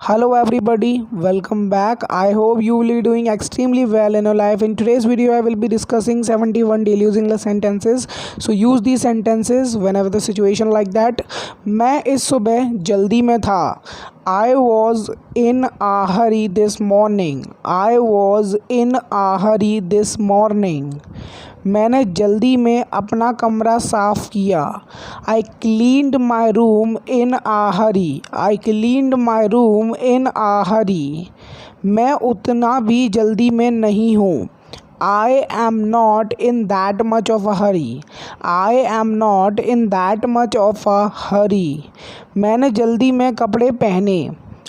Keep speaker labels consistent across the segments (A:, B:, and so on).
A: Hello everybody, welcome back. I hope you will be doing extremely well in your life. In today's video, I will be discussing 71 daily using the sentences. So use these sentences whenever the situation like that. मैं इस सुबह जल्दी में था. I was in a hurry this morning. I was in a hurry this morning. मैंने जल्दी में अपना कमरा साफ़ किया. I cleaned my room in a hurry. I cleaned my room in a hurry. मैं उतना भी जल्दी में नहीं हूँ. I am not in that much of a hurry. I am not in that much of a hurry. मैंने जल्दी में कपड़े पहने.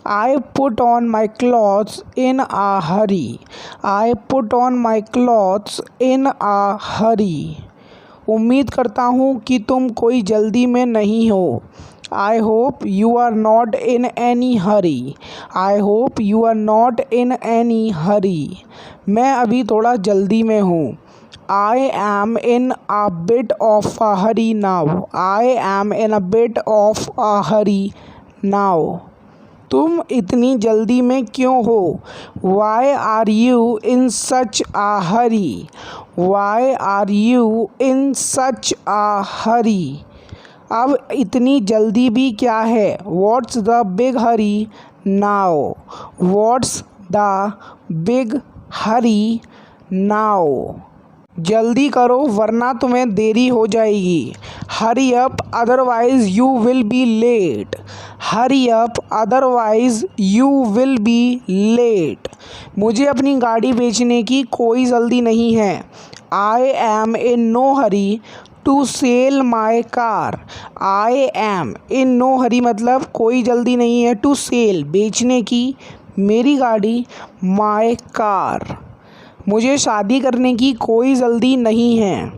A: I put on my clothes in a hurry. I put on my clothes in a hurry. उम्मीद करता हूँ कि तुम कोई जल्दी में नहीं हो. I hope you are not in any hurry. I hope you are not in any hurry. मैं अभी थोड़ा जल्दी में हूँ. I am in a bit of a hurry now. I am in a bit of a hurry now. तुम इतनी जल्दी में क्यों हो? Why are you in such a hurry? Why are you in such a hurry? अब इतनी जल्दी भी क्या है? What's the big hurry now? What's the big hurry now? जल्दी करो वरना तुम्हें देरी हो जाएगी. Hurry up otherwise you will be late. Hurry up otherwise you will be late. मुझे अपनी गाड़ी बेचने की कोई जल्दी नहीं है. I am in no hurry to sell my car. I am in no hurry मतलब कोई जल्दी नहीं है. To sell बेचने की मेरी गाड़ी my car. मुझे शादी करने की कोई जल्दी नहीं है.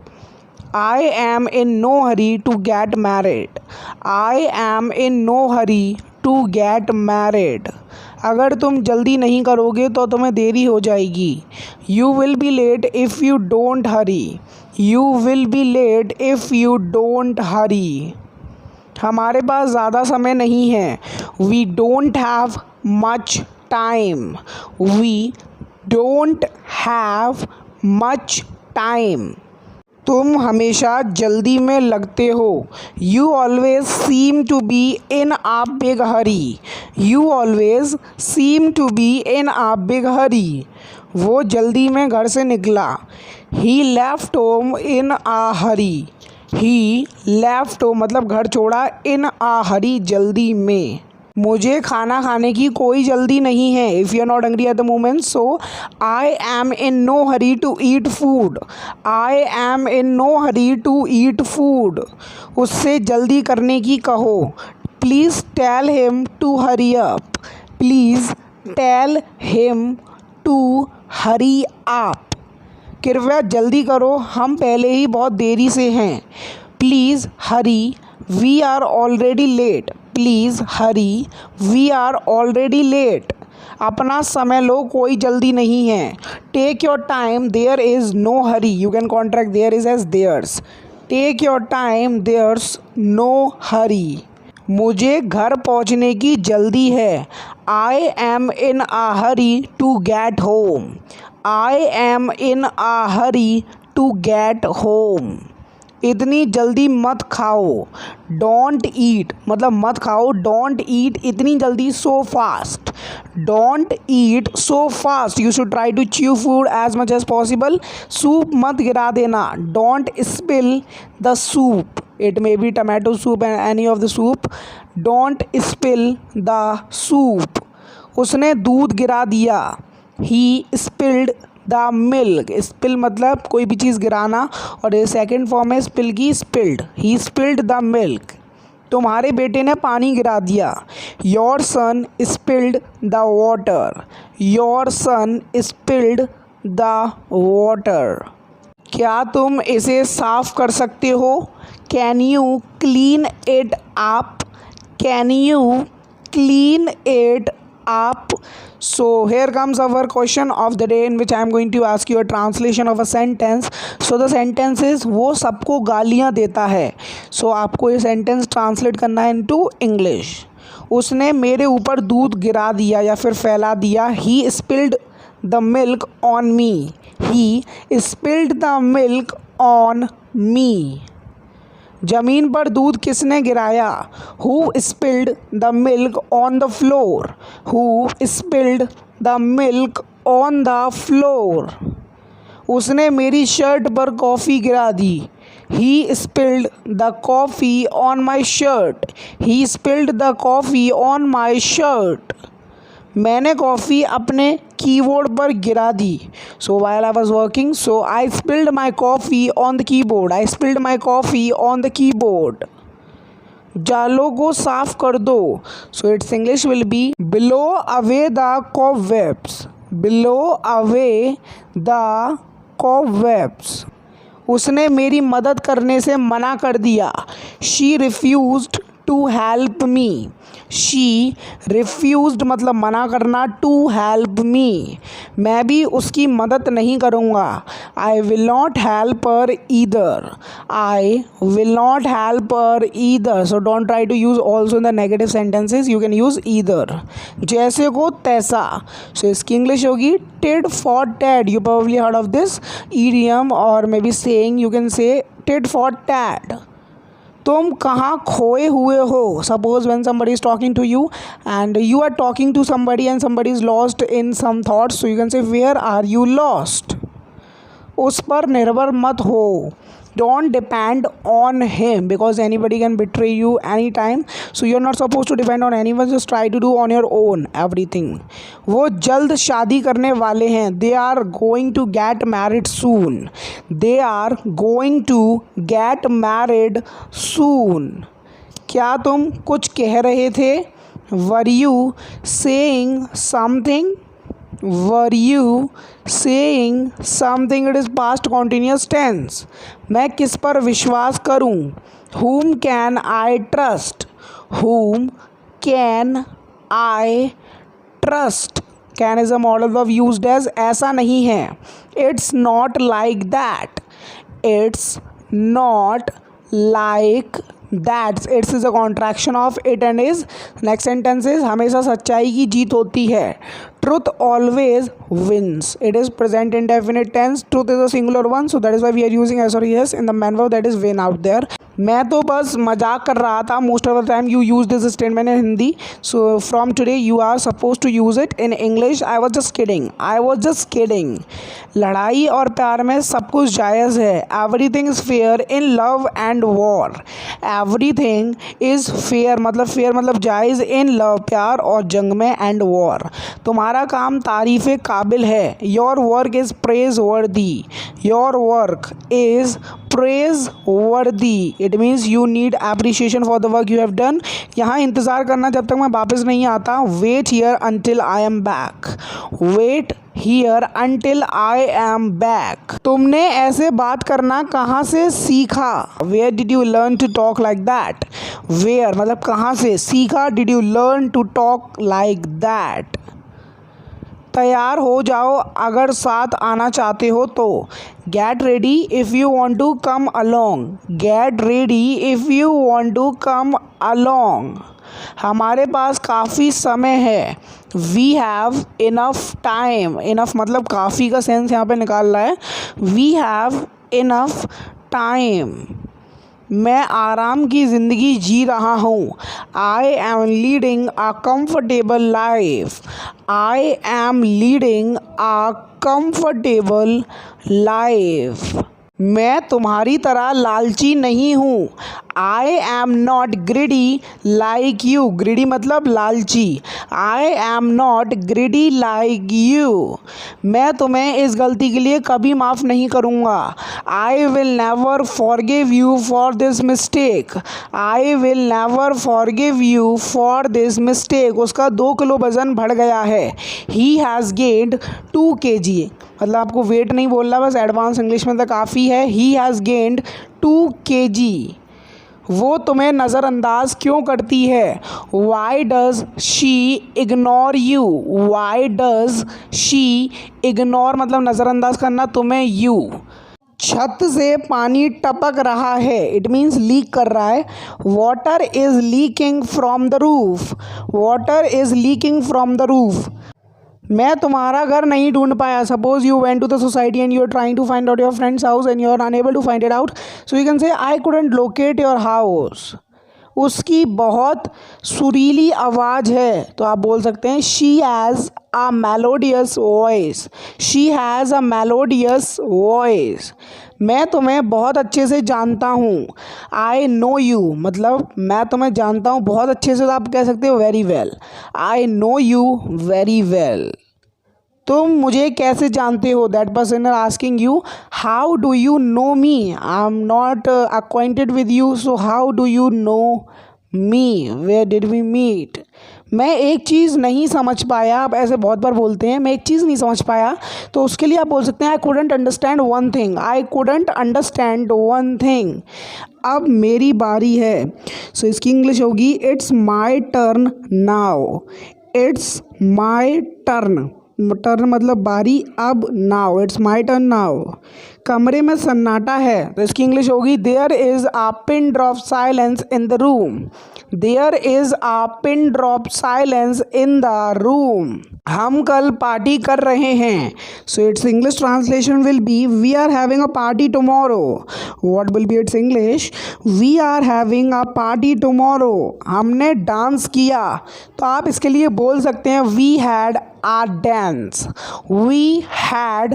A: I am in no hurry to get married. I am in no hurry to get married. अगर तुम जल्दी नहीं करोगे तो तुम्हें देरी हो जाएगी. You will be late if you don't hurry. You will be late if you don't hurry. हमारे पास ज़्यादा समय नहीं है. We don't have much time. We don't have much time. तुम हमेशा जल्दी में लगते हो. You always seem to be in a big hurry. You always seem to be in a big hurry. वो जल्दी में घर से निकला. He left home in a hurry. He left home मतलब घर छोड़ा. In a hurry जल्दी में. मुझे खाना खाने की कोई जल्दी नहीं है. If you are not hungry at the moment, so I am in no hurry to eat food. I am in no hurry to eat food. उससे जल्दी करने की कहो. Please tell him to hurry up. Please tell him to hurry up. कृपया जल्दी करो हम पहले ही बहुत देरी से हैं. Please hurry. We are already late. Please hurry. We are already late. अपना समय लो कोई जल्दी नहीं है. Take your time. There is no hurry. You can contract there is as theirs. Take your time. There's no hurry. मुझे घर पहुंचने की जल्दी है. I am in a hurry to get home. I am in a hurry to get home. इतनी जल्दी मत खाओ. डोंट ईट मतलब मत खाओ. डोंट ईट इतनी जल्दी. So fast. Don't eat so fast. You should try to chew food as much as possible. Soup मत गिरा देना. Don't spill the soup. It may be tomato soup and any of the soup. Don't spill the soup. उसने दूध गिरा दिया. He spilled the milk. Spill मतलब कोई भी चीज़ गिराना और ये सेकेंड फॉर्म है स्पिल की. Spilled. He spilled the milk. तुम्हारे बेटे ने पानी गिरा दिया. Your son spilled the water. Your son spilled the water. क्या तुम इसे साफ कर सकते हो? Can you clean it up? Can you clean it up? So here comes our question of the day in which I am going to ask you a translation of a sentence. So the sentence is वो सबको गालियाँ देता है. So आपको ये sentence translate करना है into English. उसने मेरे ऊपर दूध गिरा दिया या फिर फैला दिया। He spilled the milk on me. He spilled the milk on me. ज़मीन पर दूध किसने गिराया? Who spilled the milk on the floor. Who spilled the milk on the floor. उसने मेरी शर्ट पर कॉफ़ी गिरा दी। He spilled the coffee on my shirt. He spilled the coffee on my shirt. मैंने कॉफ़ी अपने keyboard पर गिरा दी। So while I was working, so I spilled my coffee on the keyboard. I spilled my coffee on the keyboard. जालों को साफ कर दो। So its English will be blow away the cobwebs. Blow away the cobwebs. उसने मेरी मदद करने से मना कर दिया। She refused to help me. She refused मतलब मना करना, टू हेल्प मी। मैं भी उसकी मदद नहीं करूँगा। I will not help her either. I will not help her either. So don't try to use also in the negative sentences, you can use either. जैसे को तैसा। सो इसकी इंग्लिश होगी tit for tat. You probably heard of this idiom और may be saying, you can say tit for tat. तुम कहाँ खोए हुए हो? Suppose when somebody is talking to you and you are talking to somebody and somebody is lost in some thoughts, so you can say where are you lost? उस पर निर्भर मत हो। Don't depend on him because anybody can betray you anytime. So you're not supposed to depend on anyone. Just try to do on your own everything. वो जल्द शादी करने वाले हैं. They are going to get married soon. They are going to get married soon. क्या तुम कुछ कह रहे थे? Were you saying something? Were you saying something? It is past continuous tense. मैं किस पर विश्वास करूं? Whom can I trust? Whom can I trust? Can is a modal verb used as ऐसा नहीं है. It's not like that. It's not like that. It's is a contraction of it and is. Next sentence is हमेशा सच्चाई की जीत होती है. Truth always wins. It is present indefinite tense. Truth is a singular one, so that is why we are using SOS in the main verb, that is win out there. मैं तो बस मजाक कर रहा था. Most of the time you use this statement in Hindi. So from today you are supposed to use it in English. I was just kidding. I was just kidding. लड़ाई और प्यार में सब कुछ जायज़ है. Everything is fair in love and war. Everything is fair मतलब जायज़ in love प्यार और जंग में and war. तुम्हारा काम तारीफ़ काबिल है. Your work is praiseworthy. Your work is praiseworthy. It means you need appreciation for the work you have done. यहाँ इंतज़ार करना जब तक मैं वापस नहीं आता. Wait here until I am back. Wait here until I am back. तुमने ऐसे बात करना कहाँ से सीखा? Where did you learn to talk like that? Where मतलब कहाँ से सीखा? Did you learn to talk like that? तैयार हो जाओ अगर साथ आना चाहते हो तो. Get ready if you want to come along. Get ready if you want to come along. हमारे पास काफ़ी समय है. We have enough time. Enough मतलब काफ़ी का सेंस यहाँ पे निकाल रहा है. We have enough time. मैं आराम की ज़िंदगी जी रहा हूँ. I am leading a comfortable life. I am leading a comfortable life. मैं तुम्हारी तरह लालची नहीं हूँ. I am not greedy like you. Greedy मतलब लालची. I am not greedy like you. मैं तुम्हें इस गलती के लिए कभी माफ़ नहीं करूँगा. I will never forgive you for this mistake. I will never forgive you for this mistake. उसका 2 किलो वज़न बढ़ गया है. He has gained 2 kg. मतलब आपको वेट नहीं बोलना, बस एडवांस इंग्लिश में तो काफ़ी है. He has gained 2 kg. वो तुम्हें नज़रअंदाज क्यों करती है? Why does she ignore you? Why does she ignore मतलब नज़रअंदाज करना तुम्हें you. छत से पानी टपक रहा है, इट मीन्स लीक कर रहा है। Water is leaking from the roof, water is leaking from the roof. मैं तुम्हारा घर नहीं ढूंढ पाया। Suppose you went to the society and you are trying to find out your friend's house and you are unable to find it out, so you can say I couldn't locate your house. उसकी बहुत सुरीली आवाज़ है, तो आप बोल सकते हैं she has a melodious voice, she has a melodious voice. मैं तुम्हें बहुत अच्छे से जानता हूँ, आई नो यू, मतलब मैं तुम्हें जानता हूँ बहुत अच्छे से, तो आप कह सकते हो very well, I know you very well. तुम मुझे कैसे जानते हो, that person are asking you how do you know me, I am not acquainted with you, so how do you know me, where did we meet. मैं एक चीज़ नहीं समझ पाया, आप ऐसे बहुत बार बोलते हैं मैं एक चीज़ नहीं समझ पाया, तो उसके लिए आप बोल सकते हैं I couldn't understand one thing, I couldn't understand one thing. अब मेरी बारी है, सो इसकी इंग्लिश होगी it's my turn now, it's my turn, turn मतलब बारी, अब now, it's my turn now. कमरे में सन्नाटा है, तो इसकी इंग्लिश होगी there is a pin drop silence in the room, there is a pin drop silence in the room. हम कल पार्टी कर रहे हैं, सो its English translation will be we are having a party tomorrow. What will be its English, we are having a party tomorrow. हमने dance किया, तो आप इसके लिए बोल सकते हैं we had a dance, we had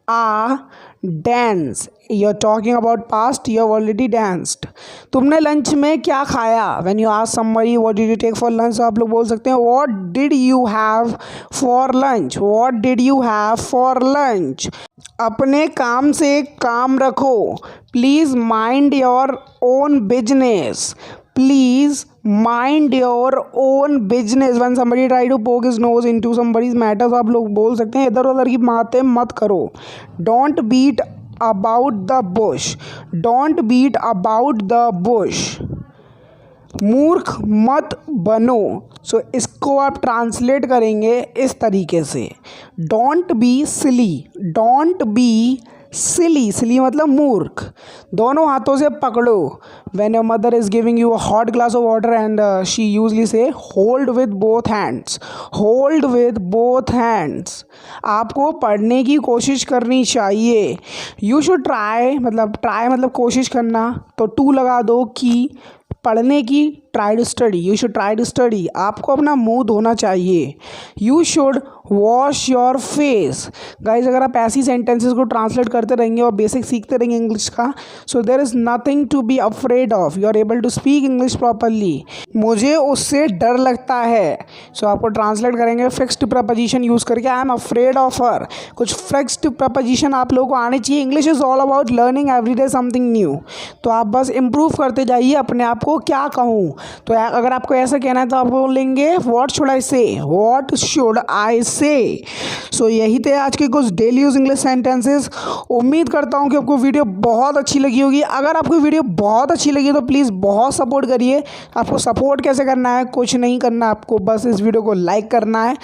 A: a dance। you're talking about past, you have already danced। तुमने लंच में क्या खाया, when you ask somebody what did you take for lunch, आप लोग बोल सकते हैं what did you have for lunch, what did you have for lunch। अपने काम से काम रखो, please mind your own business, please mind your own business. When somebody try to poke his nose into somebody's matters, आप लोग बोल सकते हैं इधर उधर की बातें मत करो। Don't beat about the bush, don't beat about the bush. मूर्ख मत बनो, सो इसको आप ट्रांसलेट करेंगे इस तरीके से, don't be silly, don't be silly, silly मतलब मूर्ख। दोनों हाथों से पकड़ो, when your mother is giving you a hot glass of water and she usually say hold with both hands, hold with both hands. आपको पढ़ने की कोशिश करनी चाहिए, यू शुड ट्राई, मतलब ट्राई मतलब कोशिश करना, तो टू लगा दो कि पढ़ने की, try to study, you should try to study. आपको अपना मुंह धोना चाहिए, you should wash your face. Guys अगर आप ऐसी सेंटेंसेस को ट्रांसलेट करते रहेंगे और बेसिक सीखते रहेंगे इंग्लिश का, so there is nothing to be afraid of, you are able to speak English properly. मुझे उससे डर लगता है, सो आपको ट्रांसलेट करेंगे फिक्स्ड प्रपोजिशन यूज़ करके, I am afraid of her. कुछ फिक्स्ड प्रपोजिशन आप लोगों को आने चाहिए। English is all about learning every day something new, तो आप बस इम्प्रूव करते जाइए अपने आप को। क्या कहूँ, तो अगर आपको ऐसा कहना है तो आप बोलेंगे व्हाट शुड आई से, व्हाट शुड आई से। सो यही थे आज के कुछ डेली यूज इंग्लिश सेंटेंसेस। उम्मीद करता हूँ कि आपको वीडियो बहुत अच्छी लगी होगी। अगर आपको वीडियो बहुत अच्छी लगी तो प्लीज़ बहुत सपोर्ट करिए। आपको सपोर्ट कैसे करना है, कुछ नहीं करना, आपको बस इस वीडियो को लाइक करना है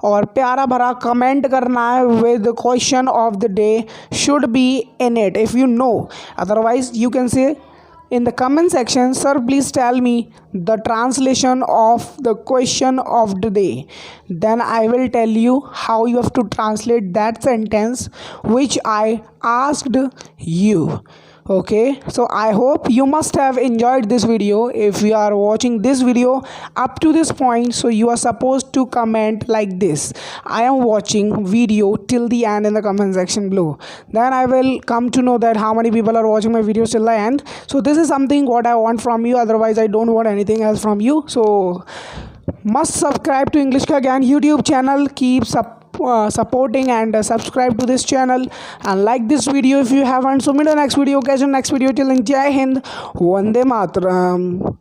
A: और प्यारा भरा कमेंट करना है with question of the day should be in it if you know, otherwise you can से in the comment section, sir please tell me the translation of the question of the day, then I will tell you how you have to translate that sentence which I asked you. Okay, so I hope you must have enjoyed this video. If you are watching this video up to this point, so you are supposed to comment like this, I am watching video till the end in the comment section below, then I will come to know that how many people are watching my videos till the end. So this is something what I want from you, otherwise I don't want anything else from you. So must subscribe to English Ka Gyan YouTube channel, keep supporting and subscribe to this channel and like this video if you haven't. So meet the next video, catch you next video. Till then, Jai Hind, Vande Mataram.